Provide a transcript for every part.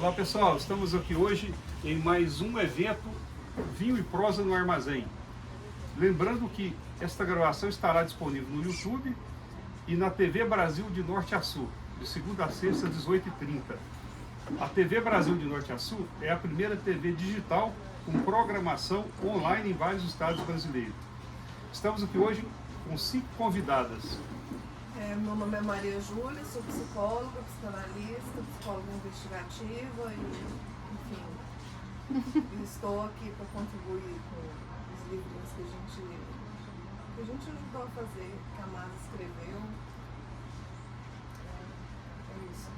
Olá pessoal, estamos aqui hoje em mais um evento Vinho e Prosa no Armazém. Lembrando que esta gravação estará disponível no YouTube e na TV Brasil de Norte a Sul, de segunda a sexta, às 18h30. A TV Brasil de Norte a Sul é a primeira TV digital com programação online em vários estados brasileiros. Estamos aqui hoje com 5 convidadas. Meu nome é Maria Júlia, sou psicóloga, psicanalista, psicóloga investigativa e, enfim, estou aqui para contribuir com os livros que a gente ajudou a fazer, que a Masa escreveu. É isso.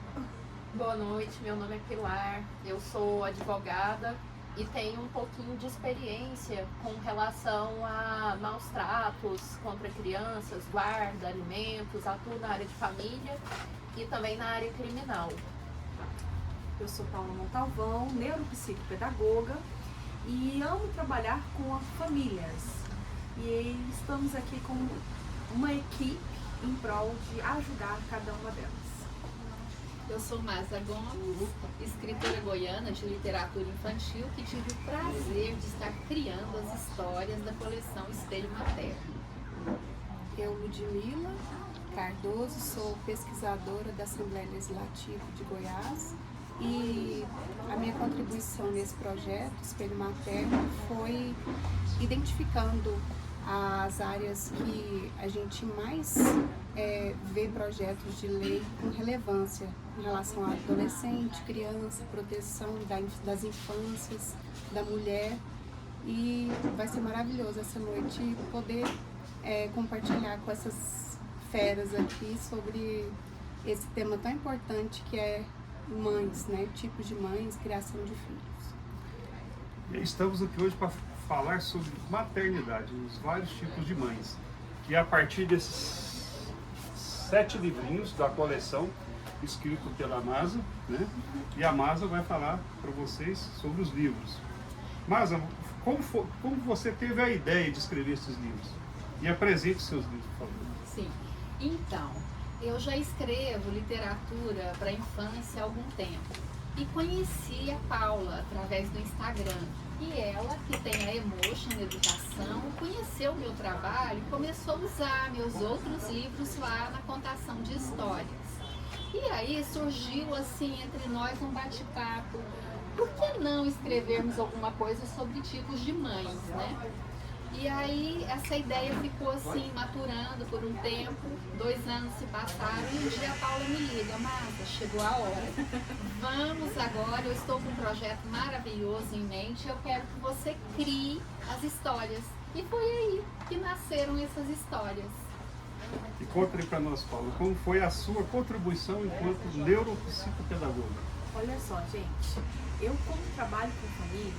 Boa noite, meu nome é Pilar, eu sou advogada e tenho um pouquinho de experiência com relação a maus tratos contra crianças, guarda, alimentos, atuo na área de família e também na área criminal. Eu sou Paula Montalvão, neuropsicopedagoga e amo trabalhar com famílias. E estamos aqui com uma equipe em prol de ajudar cada uma delas. Eu sou Masa Gomes, escritora goiana de literatura infantil, que tive o prazer de estar criando as histórias da coleção Espelho Materno. Eu, Ludmila Cardoso, sou pesquisadora da Assembleia Legislativa de Goiás e a minha contribuição nesse projeto, Espelho Materno, foi identificando as áreas que a gente mais vê projetos de lei com relevância em relação a adolescente, criança, proteção das infâncias, da mulher, e vai ser maravilhoso essa noite poder compartilhar com essas feras aqui sobre esse tema tão importante que é mães, né? Tipos de mães, criação de filhos. Estamos aqui hoje para falar sobre maternidade, os vários tipos de mães, que é a partir desses 7 livrinhos da coleção, escrito pela Masa, né? E a Masa vai falar para vocês sobre os livros. Masa, como você teve a ideia de escrever esses livros? E apresente os seus livros, por favor. Sim, então, eu já escrevo literatura para a infância há algum tempo e conheci a Paula através do Instagram. E ela, que tem a Emotion Educação, conheceu o meu trabalho e começou a usar meus outros livros lá na contação de histórias. E aí surgiu assim entre nós um bate-papo. Por que não escrevermos alguma coisa sobre tipos de mães, né? E aí essa ideia ficou assim maturando por um tempo, 2 anos se passaram e um dia a Paula me liga: Marta, chegou a hora. Vamos agora, eu estou com um projeto maravilhoso em mente, eu quero que você crie as histórias. E foi aí que nasceram essas histórias. E conta aí para nós, Paula, como foi a sua contribuição enquanto neuropsicopedagoga? Olha só, gente, eu como trabalho com famílias,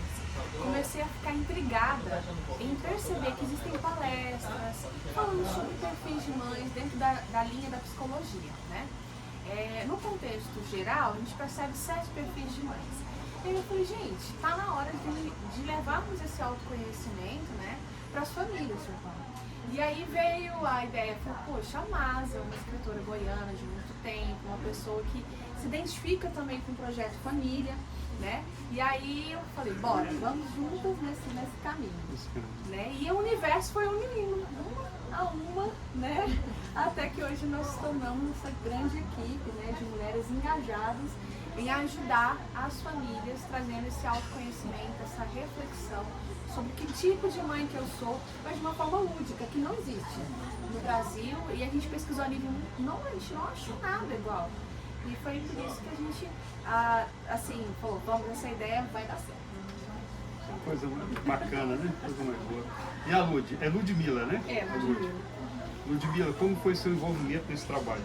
comecei a ficar intrigada em perceber que existem palestras falando sobre perfis de mães dentro da linha da psicologia, né? No contexto geral, a gente percebe 7 perfis de mães. E aí eu falei, gente, tá na hora de levarmos esse autoconhecimento, né, para as famílias, Sr. Paulo. E aí veio a ideia, falei, poxa, a Masa é uma escritora goiana de muito tempo, uma pessoa que se identifica também com o projeto Família, né? E aí eu falei, bora, vamos juntas nesse caminho, né? E o universo foi unindo uma a uma, né? Até que hoje nós nos tornamos essa grande equipe, né, de mulheres engajadas em ajudar as famílias, trazendo esse autoconhecimento, essa reflexão sobre que tipo de mãe que eu sou, mas de uma forma lúdica, que não existe no Brasil, e a gente pesquisou a nível, a gente não achou nada igual. E foi por isso que a gente, assim, falou, vamos, essa ideia vai dar certo. Coisa bacana, né? Coisa mais boa. E a Lud? É Ludmila, né? É, Ludmila. Ludmila, como foi seu envolvimento nesse trabalho?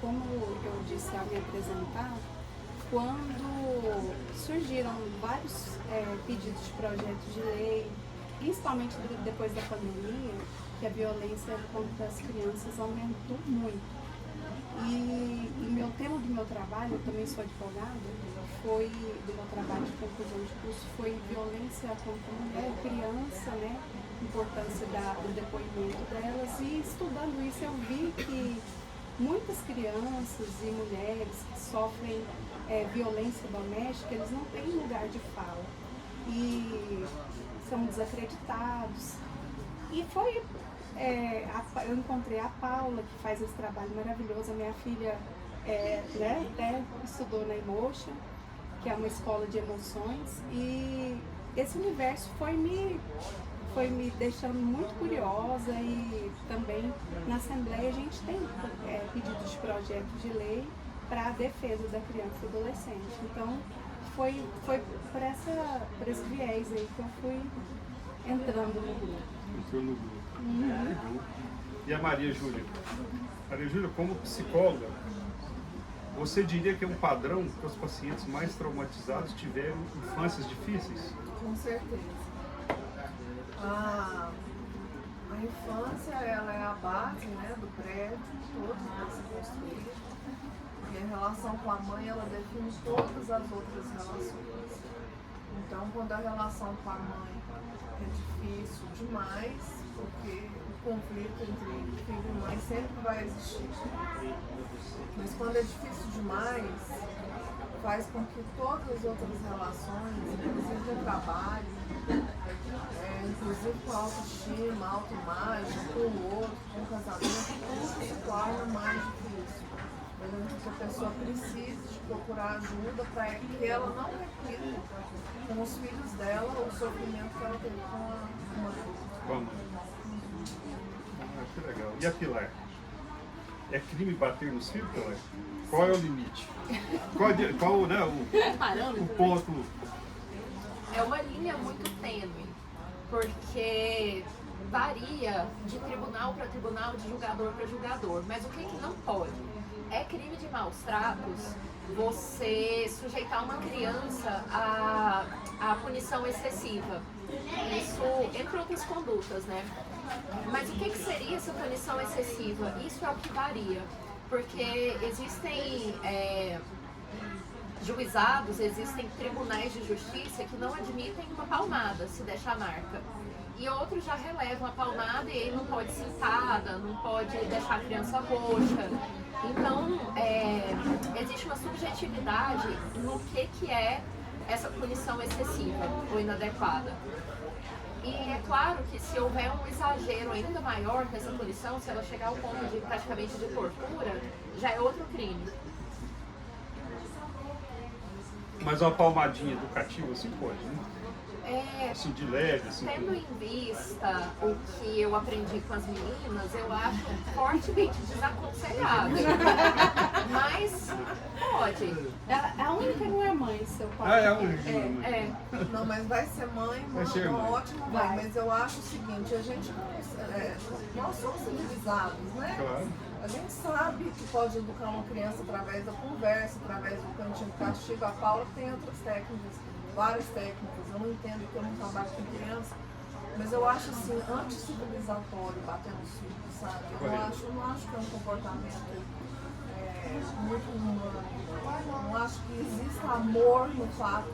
Como eu disse ao me apresentar, quando surgiram vários pedidos de projetos de lei, principalmente depois da pandemia, que a violência contra as crianças aumentou muito. E meu tema do meu trabalho, eu também sou advogada, do meu trabalho de conclusão de curso, foi violência contra a mulher, criança, né? Importância do depoimento delas. E estudando isso eu vi que muitas crianças e mulheres que sofrem violência doméstica, eles não têm lugar de fala e são desacreditados. E foi, eu encontrei a Paula, que faz esse trabalho maravilhoso. A minha filha até estudou na Emotion, que é uma escola de emoções, e esse universo foi me deixando muito curiosa. E também na Assembleia a gente tem pedidos de projeto de lei para a defesa da criança e adolescente. Então foi por esse viés aí que eu fui entrando no grupo. Entrou no grupo. E a Maria Júlia? Maria Júlia, como psicóloga, você diria que é um padrão que os pacientes mais traumatizados tiveram infâncias difíceis? Com certeza. A infância, ela é a base, né, do prédio, todo vai se construir. E a relação com a mãe, ela define todas as outras relações. Então, quando a relação com a mãe é difícil demais, porque o conflito entre filho e mãe sempre vai existir. Mas quando é difícil demais, faz com que todas as outras relações, inclusive o trabalho, inclusive com a autoestima, a autoimagem, com o outro, com o casamento, tudo se torna mais difícil. Que a pessoa precise de procurar ajuda para que ela não repita com os filhos dela o sofrimento que ela teve com a mãe. Vamos. Que legal. E a Pilar? É crime bater nos filhos, Pilar? Qual é o limite? Qual né, o ponto? É uma linha muito tênue, porque varia de tribunal para tribunal, de julgador para julgador. Mas o que não pode? É crime de maus tratos você sujeitar uma criança à punição excessiva. Isso, entre outras condutas, né? Mas o que seria essa punição excessiva? Isso é o que varia, porque existem juizados, existem tribunais de justiça que não admitem uma palmada, se deixar marca. E outros já relevam a palmada e ele não pode cintada, não pode deixar a criança roxa. Então, existe uma subjetividade no que é essa punição excessiva ou inadequada. E é claro que se houver um exagero ainda maior nessa punição, se ela chegar ao ponto de praticamente de tortura, já é outro crime. Mas uma palmadinha educativa assim pode, né? Assim, de leve, assim. Tendo em vista o que eu aprendi com as meninas, eu acho fortemente desaconselhado. Mas pode. A única não é mãe, seu pai. É a única. Não, mas vai ser mãe, uma ótima mãe. Mas eu acho o seguinte, nós somos civilizados, né? Claro. A gente sabe que pode educar uma criança através da conversa, através do cantinho de castigo. A Paula tem outras técnicas, várias técnicas. Eu não entendo que eu não trabalho com criança, mas eu acho assim, anticivilizatório bater nos filhos, sabe? Eu não acho que é um comportamento muito humano. Não acho que exista amor no fato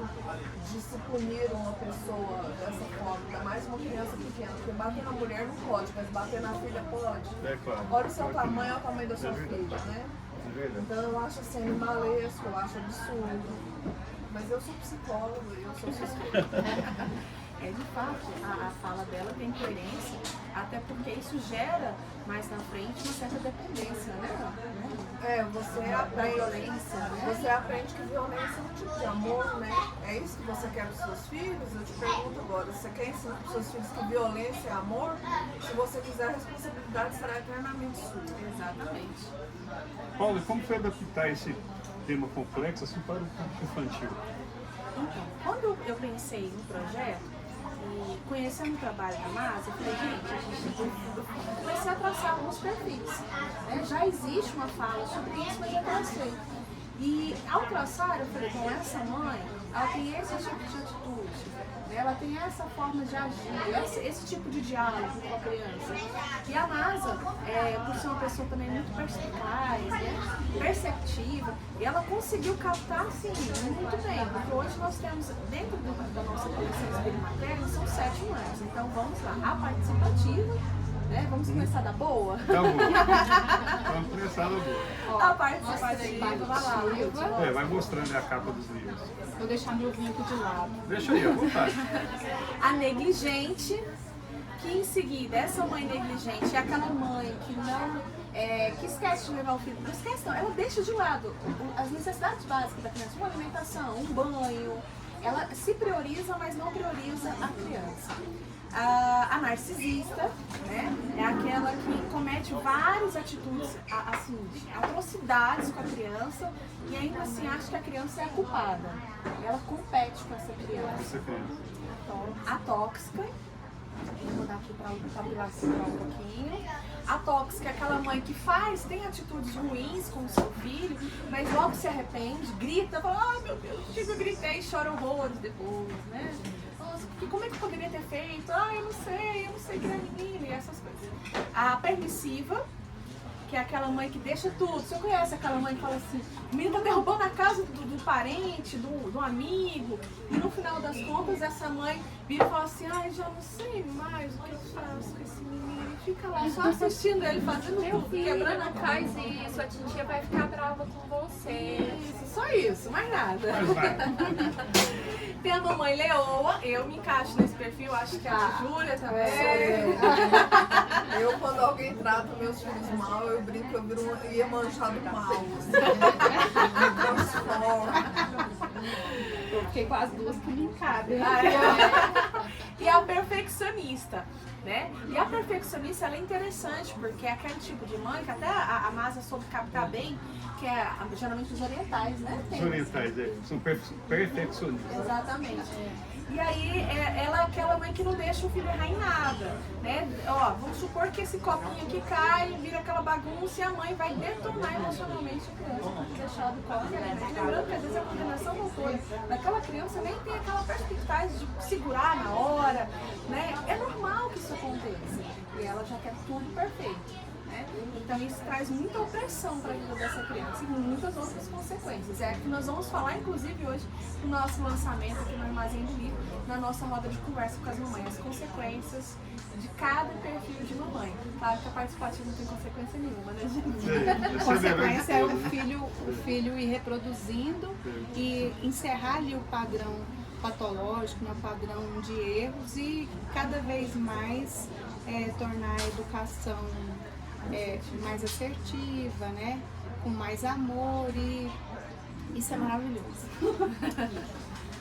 de se punir uma pessoa dessa forma, ainda mais uma criança pequena, porque bater na mulher não pode, mas bater na filha pode. É claro. Olha o seu tamanho, é o tamanho da sua filha, né? É verdade. Então eu acho assim, animalesco, eu acho absurdo. Mas eu sou psicóloga e eu sou suspeita. De fato, a fala dela tem coerência, até porque isso gera mais na frente uma certa dependência, né? Você aprende que violência é um tipo de amor, né? É isso que você quer para os seus filhos? Eu te pergunto agora, você quer ensinar para os seus filhos que violência é amor? Se você quiser, a responsabilidade será eternamente sua. Exatamente. Paulo, e como foi adaptar esse tema complexo assim para o público infantil? Então, quando eu pensei no projeto, e conhecendo o trabalho da MAS, eu falei, gente, eu comecei a traçar alguns perfis. Né? Já existe uma fala sobre isso, mas eu tracei. E ao traçar, eu falei, bom, essa mãe, ela tem esse tipo de atitude, ela tem essa forma de agir, esse tipo de diálogo com a criança. E a NASA, por ser uma pessoa também muito perspicaz, né, perceptiva, e ela conseguiu captar, assim, muito bem, porque hoje nós temos, dentro da nossa comissão espelho materno, são 7 anos. Então vamos lá, a participativa, né? Vamos começar da boa? Tá bom. Vamos começar da boa. A participativa, vai lá, Wilton. Vai mostrando a capa dos livros. Vou deixar meu vinho aqui de lado. Deixa aí, à vontade. A negligente, que em seguida, essa mãe negligente é aquela mãe que não... que esquece de levar o filho. Não esquece não, ela deixa de lado as necessidades básicas da criança, uma alimentação, um banho. Ela se prioriza, mas não prioriza a criança. A narcisista, né, é aquela que comete várias atitudes, assim, atrocidades com a criança e ainda assim acha que a criança é a culpada. Ela compete com essa criança. A tóxica, vou mudar aqui para segurar um pouquinho. A tóxica é aquela mãe que tem atitudes ruins com o seu filho, mas logo se arrepende, grita, fala, meu Deus, eu gritei e chora horrores depois, né? Nossa, como é que eu poderia ter feito? Eu não sei criar menino e essas coisas. A permissiva, que é aquela mãe que deixa tudo. Você conhece aquela mãe que fala assim, o menino tá derrubando a casa do parente, do amigo, e no final das contas essa mãe vira e fala assim, já não sei mais o que eu faço com esse menino. Fica lá só assistindo ele fazendo tudo, quebrando a casa. Faz isso, a titia vai ficar brava com você. Isso, só isso, mais nada. Tem a mamãe leoa, eu me encaixo nesse perfil, acho que a Júlia também. Eu, quando alguém trata meus filhos mal, eu brinco que eu viro uma Iemanjá do mal. Me transformo. Eu fiquei com as duas que me cabem. E a perfeccionista, né? E a perfeccionista, ela é interessante, porque é aquele tipo de mãe que até a Masa soube captar bem, que é geralmente os orientais, né? Os orientais, são perfeccionistas. Exatamente. E aí, ela é aquela mãe que não deixa o filho errar em nada, né? Vamos supor que esse copinho aqui cai, vira aquela bagunça e a mãe vai detonar emocionalmente a criança para deixar do copo, né? Lembrando que às vezes a coordenação motora daquela criança nem tem aquela perspicácia de segurar na hora, né? É normal que isso aconteça. E ela já quer tudo perfeito. Então isso traz muita opressão para a vida dessa criança e muitas outras consequências. É que nós vamos falar, inclusive, hoje, no nosso lançamento aqui no Armazém do Livro, na nossa roda de conversa com as mamães, as consequências de cada perfil de mamãe. Claro que a participativa não tem consequência nenhuma, né, gente? A consequência é o filho ir reproduzindo e encerrar ali o padrão patológico, o padrão de erros e cada vez mais tornar a educação mais assertiva, né? Com mais amor e isso é maravilhoso.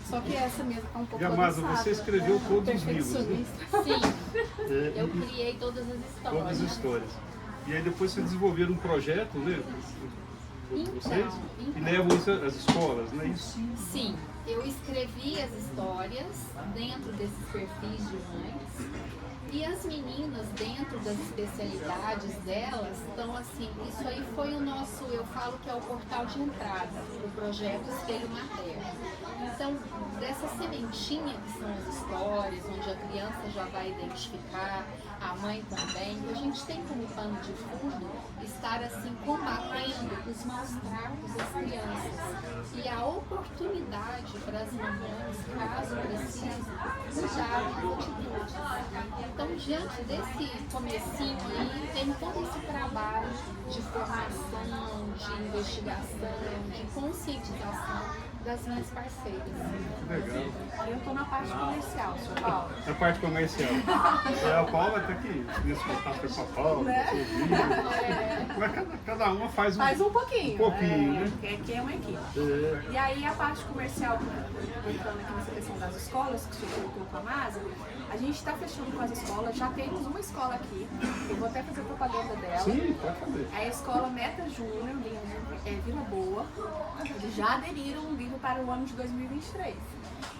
Só que essa mesmo tá um pouco Amasa, você escreveu todos os livros, né? Sim, eu criei todas as histórias. Todas as histórias. E aí depois vocês desenvolveram um projeto, né? Vocês? E levam isso às escolas, não é isso? Sim, eu escrevi as histórias dentro desses perfis de mães. E as meninas, dentro das especialidades delas, estão assim, isso aí foi o nosso, eu falo que é o portal de entrada do projeto Espelho Materno. Então, dessa sementinha que são as histórias, onde a criança já vai identificar, a mãe também, a gente tem como pano de fundo estar assim combatendo os maus tratos das crianças e a oportunidade para as mamães, caso precisem, mudarem as atitudes. Então, diante desse comecinho aí, tem todo esse trabalho de formação, de investigação, de conscientização das minhas parceiras. Legal. Eu estou na parte comercial, Sr. Paulo. Na parte comercial. A Paula está aqui, nesse contato com a Paula, mas cada uma faz um pouquinho. Um pouquinho, né? Que é uma equipe. E aí a parte comercial, entrando aqui nessa questão das escolas, que o senhor colocou com a Masa, a gente está fechando com as escolas, já temos uma escola aqui, eu vou até fazer propaganda dela. Sim, pode fazer. É a escola Meta Júnior, Vila Boa. Eles já aderiram um livro para o ano de 2023.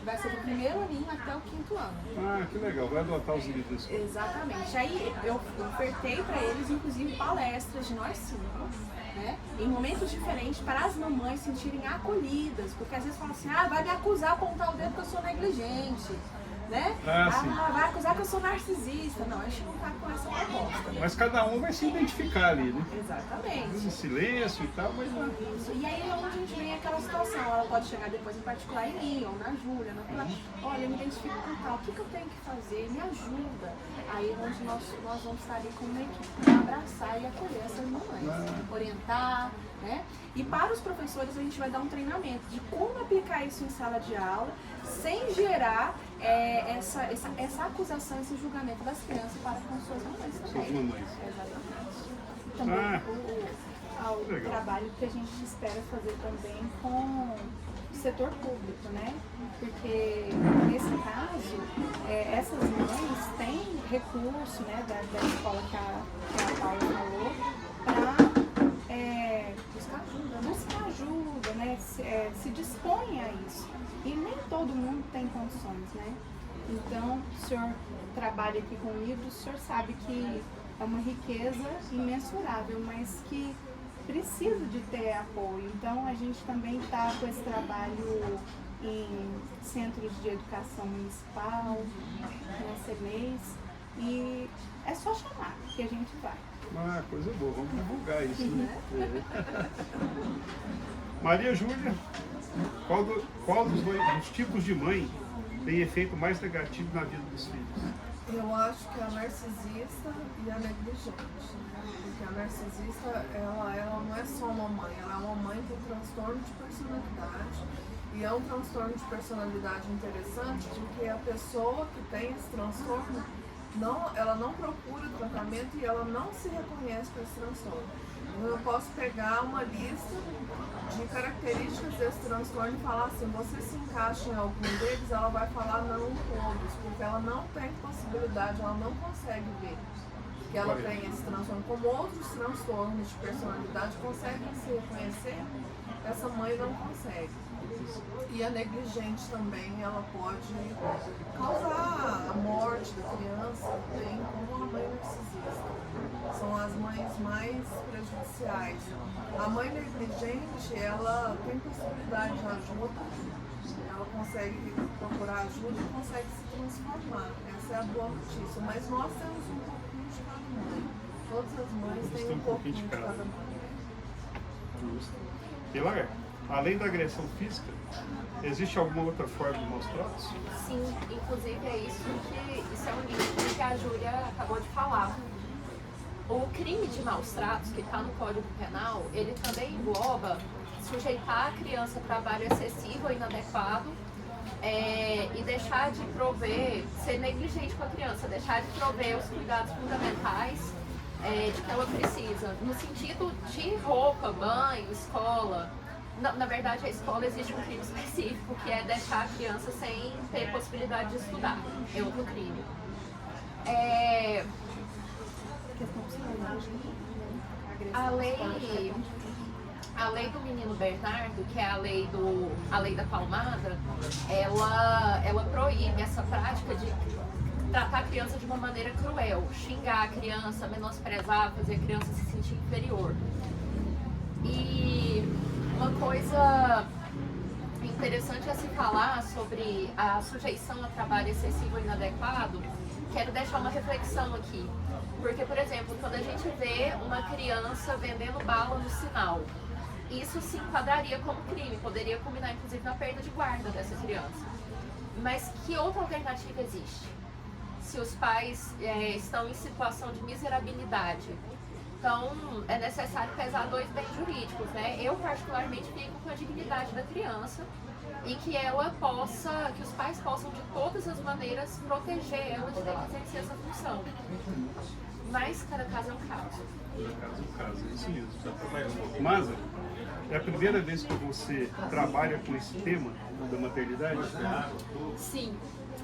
Vai ser do primeiro aninho até o 5º ano. Ah, que legal, vai adotar os livros. Exatamente. Aí eu ofertei para eles, inclusive, palestras de nós 5, né? Em momentos diferentes, para as mamães sentirem acolhidas, porque às vezes falam assim, vai me acusar, apontar o dedo que eu sou negligente. né? Sim. Vai acusar que eu sou narcisista. Não, a gente não tá com essa proposta. Mas cada um vai se identificar ali, né? Exatamente. Em silêncio e tal, mas não. Isso. E aí é onde a gente vem aquela situação. Ela pode chegar depois em particular em mim, ou na Júlia, na Pilar. Olha, eu me identifico com tal, o que eu tenho que fazer? Me ajuda. Aí é onde nós vamos estar ali como uma equipe para abraçar e acolher essas mamães, orientar, né? E para os professores a gente vai dar um treinamento de como aplicar isso em sala de aula sem gerar essa acusação, esse julgamento das crianças para com suas mamães também. Suas mamães. Exatamente. Também o trabalho que a gente espera fazer também com o setor público, né? Porque nesse caso, essas mães têm recurso, né, da escola que a Paula falou, para buscar ajuda, né? Se dispõe a isso. E nem todo mundo tem condições, né? Então, o senhor trabalha aqui comigo, o senhor sabe que é uma riqueza imensurável, mas que precisa de ter apoio. Então, a gente também está com esse trabalho em centros de educação municipal, na CEMEIS, e é só chamar que a gente vai. Coisa boa, vamos divulgar isso, né? Maria Júlia, qual dos tipos de mãe tem efeito mais negativo na vida dos filhos? Eu acho que a narcisista e a negligente, né? Porque a narcisista, ela não é só uma mãe, ela é uma mãe com transtorno de personalidade. E é um transtorno de personalidade interessante porque a pessoa que tem esse transtorno, ela não procura tratamento e ela não se reconhece com esse transtorno. Então eu posso pegar uma lista de características desse transtorno e falar assim, você se encaixa em algum deles, ela vai falar não em todos, porque ela não tem possibilidade, ela não consegue ver que ela tem esse transtorno. Como outros transtornos de personalidade conseguem se reconhecer, essa mãe não consegue. E a negligente também, ela pode causar a morte da criança também, como a mãe narcisista. São as mães mais prejudiciais. A mãe negligente, ela tem possibilidade de ajuda, ela consegue procurar ajuda e consegue se transformar. Essa é a boa notícia. Mas nós temos um pouquinho de cada mãe. Todas as mães têm um pouquinho de cada mãe. Justo. Pilar, além da agressão física, existe alguma outra forma de maus tratos? Sim, inclusive isso é um link que a Júlia acabou de falar. O crime de maus tratos, que está no Código Penal, ele também engloba sujeitar a criança a trabalho excessivo ou inadequado e deixar de prover, ser negligente com a criança, deixar de prover os cuidados fundamentais de que ela precisa, no sentido de roupa, banho, escola. Na verdade, a escola existe um crime específico, que é deixar a criança sem ter possibilidade de estudar. É outro crime. A lei do menino Bernardo, que é a lei da palmada, ela proíbe essa prática de tratar a criança de uma maneira cruel, xingar a criança, menosprezar, fazer a criança se sentir inferior. E uma coisa interessante a se falar sobre a sujeição a trabalho excessivo e inadequado, quero deixar uma reflexão aqui. Porque, por exemplo, quando a gente vê uma criança vendendo bala no sinal, isso se enquadraria como crime, poderia culminar inclusive na perda de guarda dessa criança. Mas que outra alternativa existe? Se os pais estão em situação de miserabilidade, então é necessário pesar dois bens jurídicos, né? Eu particularmente fico com a dignidade da criança e que que os pais possam de todas as maneiras proteger ela de ter que exercer essa função. Mas cada caso é um caso. Cada caso é isso mesmo. Maza, é a primeira vez que você trabalha com esse tema da maternidade? Sim,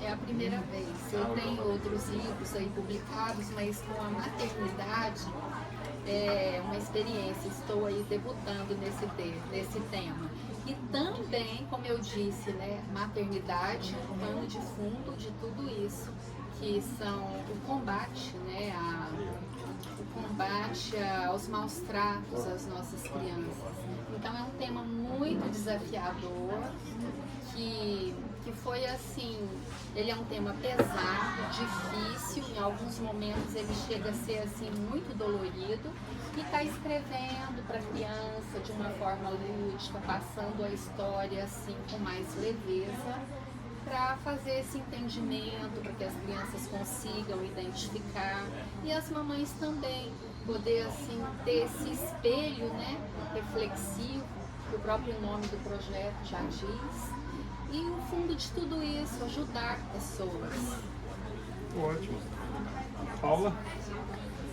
é a primeira vez. Eu tenho outros livros aí publicados, mas com a maternidade é uma experiência. Estou aí debutando nesse tema. E também, como eu disse, né, maternidade, um pano de fundo de tudo isso, que são o combate, né, o combate aos maus tratos às nossas crianças. Então é um tema muito desafiador, que foi assim, Ele é um tema pesado, difícil, em alguns momentos ele chega a ser assim muito dolorido, e está escrevendo para a criança de uma forma lúdica, passando a história assim com mais leveza, para fazer esse entendimento, para que as crianças consigam identificar e as mamães também poder assim ter esse espelho, né, reflexivo, que o próprio nome do projeto já diz. E o fundo de tudo isso, ajudar pessoas. Ótimo. Paula,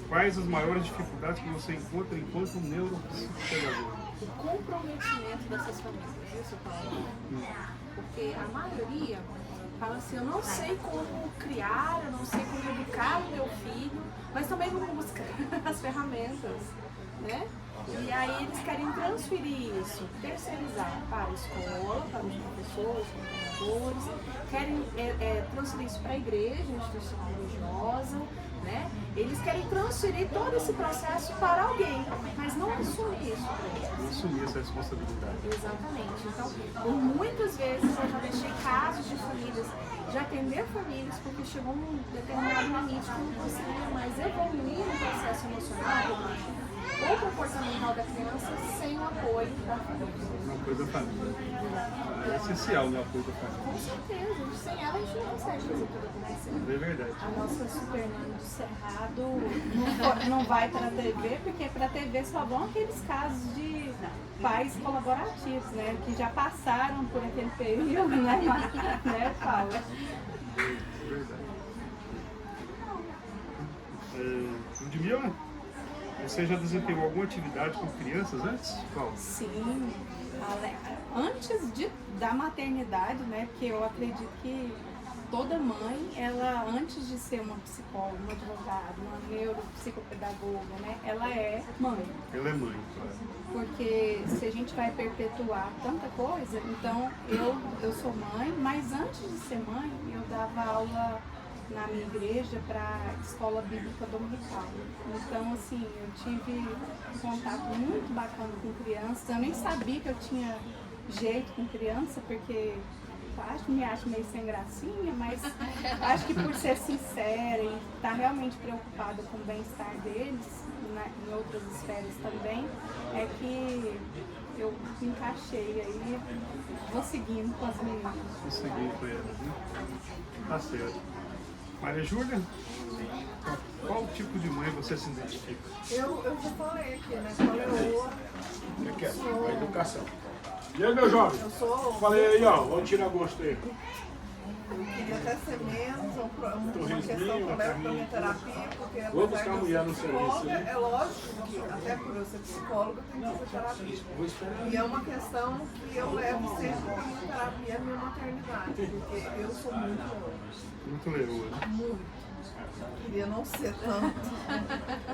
quais as maiores dificuldades que você encontra enquanto neuropsicopedagogo? O comprometimento dessas famílias, isso, Paulo? Porque a maioria fala assim, eu não sei como criar, eu não sei como educar o meu filho, mas também não busca as ferramentas, né? E aí eles querem transferir isso, terceirizar para a escola, para os professores, coordenadores, querem transferir isso para a igreja, instituição religiosa, né? Eles querem transferir todo esse processo para alguém, mas não assumir isso para eles. Não assumir essa responsabilidade. Exatamente. Então, por muitas vezes eu já deixei casos de famílias, de atender famílias, porque chegou um determinado limite que não conseguia mais evoluir no processo emocional ou comportamental da criança sem o apoio da família. O apoio da família. É essencial, né, o apoio da família. Com certeza, sem ela a gente não consegue fazer tudo acontecer. É verdade. A nossa Supernana do Cerrado não vai para a TV, porque para a TV só vão aqueles casos de pais colaborativos, né? Que já passaram por aquele período, né, Paula? É verdade. Ludmila, você já desempenhou alguma atividade com crianças antes? Qual? Sim, antes da maternidade, né? Porque eu acredito que toda mãe, ela antes de ser uma psicóloga, uma advogada, uma neuropsicopedagoga, né? Ela é mãe. Ela é mãe, claro. Porque se a gente vai perpetuar tanta coisa, então eu sou mãe, mas antes de ser mãe, eu dava aula na minha igreja para escola bíblica dominical. Então, assim, eu tive um contato muito bacana com crianças. Eu nem sabia que eu tinha jeito com criança, porque me acho meio sem gracinha, mas acho que por ser sincera e estar realmente preocupada com o bem-estar deles, em outras esferas também, é que eu me encaixei aí, vou seguindo com as meninas. Vou seguir com elas, né? Tá certo. Maria Júlia, qual tipo de mãe você se identifica? Eu já falei aqui, né? Qual é o Que é a educação. E aí, meu jovem? Eu sou. Falei aí, ó, vamos tirar gosto aí. Eu queria até ser menos, uma Torresminho, questão que eu levo para carninha. minha terapia, porque Vou apesar buscar de a eu mulher ser no psicóloga, serviço, né? é lógico que até por eu ser psicóloga eu tenho que fazer terapia. Vou esperar. E é uma questão que eu levo sempre para minha terapia, a minha maternidade, porque eu sou muito leoa. Muito leoa, né? Muito. Queria não ser tanto.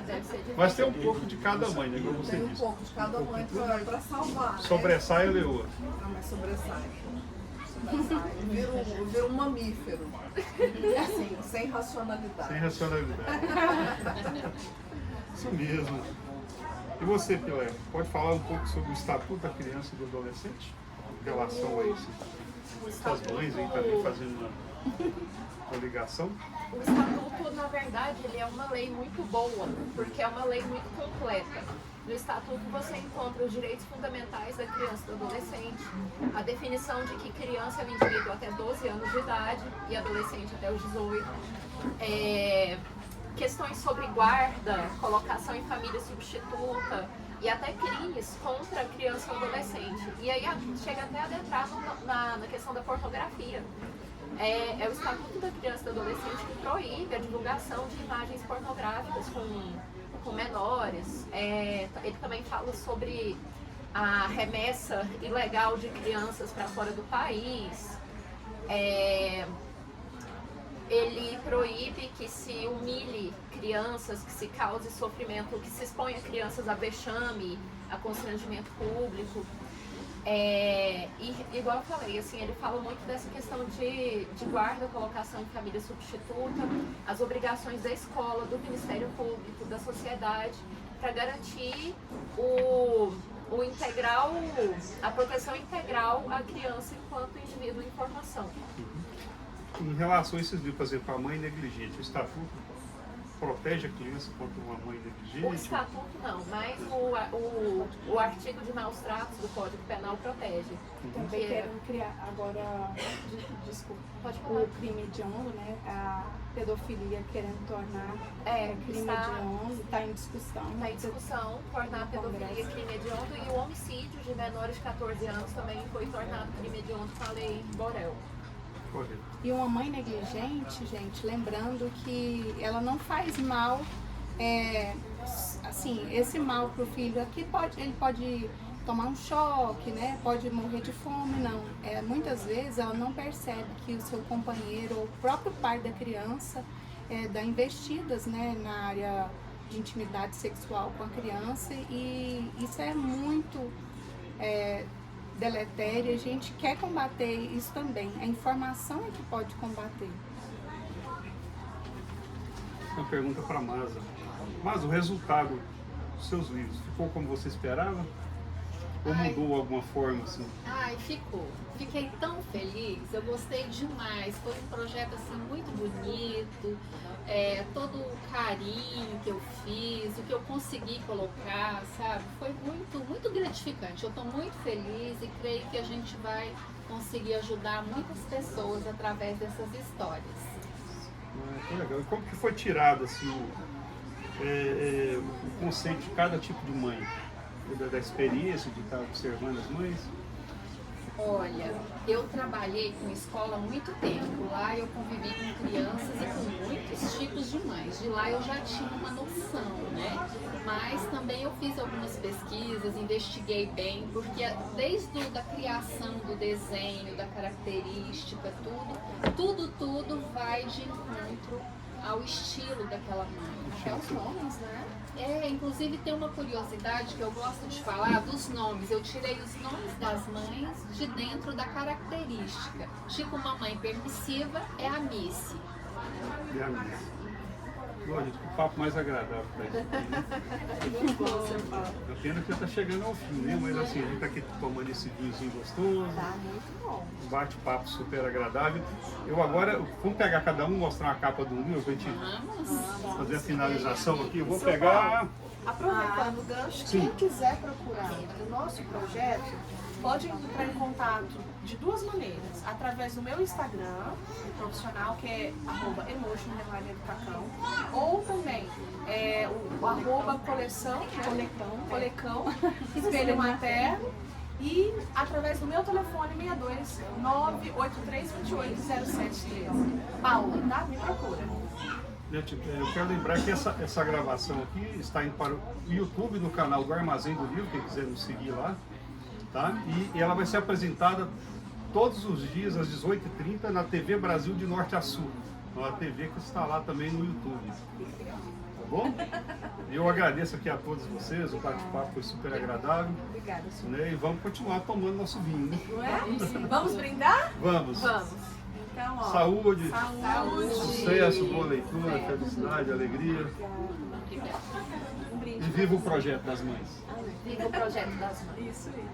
Deve ser difícil. Mas tem um pouco de cada mãe, né? Como você Tem um disse. pouco de cada mãe para salvar. Né? Sobressai a leoa. Ah, mas sobressai. Eu viro um mamífero. Assim, sem racionalidade. Sem racionalidade. Isso mesmo. E você, Pilé, pode falar um pouco sobre o Estatuto da Criança e do Adolescente? Em relação a isso? Essas mães aí também fazendo uma ligação? O Estatuto, na verdade, ele é uma lei muito boa, porque é uma lei muito completa. No Estatuto você encontra os direitos fundamentais da criança e do adolescente, a definição de que criança é um indivíduo até 12 anos de idade e adolescente até os 18, questões sobre guarda, colocação em família substituta e até crimes contra a criança e o adolescente. E aí chega até a adentrar na questão da pornografia. É o Estatuto da Criança e do Adolescente que proíbe a divulgação de imagens pornográficas com menores. Ele também fala sobre a remessa ilegal de crianças para fora do país. Ele proíbe que se humilhe crianças, que se cause sofrimento, que se exponha crianças a vexame, a constrangimento público. E igual eu falei, assim, ele fala muito dessa questão de guarda, colocação em família substituta, as obrigações da escola, do Ministério Público, da sociedade, para garantir o o integral, a proteção integral à criança enquanto indivíduo em formação. Em relação a esses livros, por exemplo, a mãe negligente, o estatuto protege a criança contra uma mãe negligente? O estatuto não, mas o artigo de maus tratos do Código Penal protege. Também querem criar agora, desculpa, Pode falar. o crime hediondo, né? A pedofilia querendo tornar crime está hediondo, está em discussão. na discussão, tornar a pedofilia crime hediondo, e o homicídio de menores de 14 anos também foi tornado crime hediondo com a lei Borel. Correto. E uma mãe negligente, gente, lembrando que ela não faz mal, assim, esse mal pro filho aqui ele pode tomar um choque, né? Pode morrer de fome, não. Muitas vezes ela não percebe que o seu companheiro ou o próprio pai da criança dá investidas, né, na área de intimidade sexual com a criança, e isso é muito deletério. A gente quer combater isso também. A informação é que pode combater. Uma pergunta para a Masa. Mas o resultado dos seus livros ficou como você esperava? Ou mudou alguma forma assim? Ai, ficou. Fiquei tão feliz, eu gostei demais. Foi um projeto assim muito bonito, todo o carinho que eu fiz, o que eu consegui colocar, sabe? Foi muito, muito gratificante. Eu estou muito feliz e creio que a gente vai conseguir ajudar muitas pessoas através dessas histórias. Que legal. E como que foi tirado assim, o conceito de cada tipo de mãe? Da experiência de estar observando as mães? Olha, eu trabalhei com escola há muito tempo. Lá eu convivi com crianças e com muitos tipos de mães. De lá eu já tinha uma noção, né? Mas também eu fiz algumas pesquisas, investiguei bem, porque desde da criação do desenho, da característica, tudo vai de encontro ao estilo daquela mãe. Até os nomes, né? Inclusive tem uma curiosidade que eu gosto de falar dos nomes. Eu tirei os nomes das mães de dentro da característica. Tipo, uma mãe permissiva é a Missy. E a Missy. Bom, gente, que papo mais agradável pra gente aqui, né? A pena que já tá chegando ao fim, né? Mas assim, a gente tá aqui tomando esse vinhozinho gostoso. Tá muito bom. Um bate-papo super agradável. Eu agora, vamos pegar cada um, mostrar uma capa do livro pra gente fazer a finalização aqui. Eu vou pegar. Aproveitando o gancho, quem quiser procurar o nosso projeto, pode entrar em contato de duas maneiras. Através do meu Instagram profissional, que é @emotion_educacão, ou também o @coleção, colecão, espelho materno, e através do meu telefone 62 983280713. Paula, tá? Me procura. Gente, eu quero lembrar que essa gravação aqui está indo para o YouTube no canal do Armazém do Livro, quem quiser nos seguir lá, tá? E ela vai ser apresentada todos os dias às 18h30 na TV Brasil de Norte a Sul, uma TV que está lá também no YouTube. Tá bom? Eu agradeço aqui a todos vocês, o bate-papo foi super agradável. Obrigada, senhor. Né? E vamos continuar tomando nosso vinho, né? Não é? Vamos brindar? Vamos! Então, ó. Saúde, Saúde. sucesso, boa leitura, felicidade, alegria. Um brinde. E viva o projeto das mães. Viva o projeto das mães. Isso aí.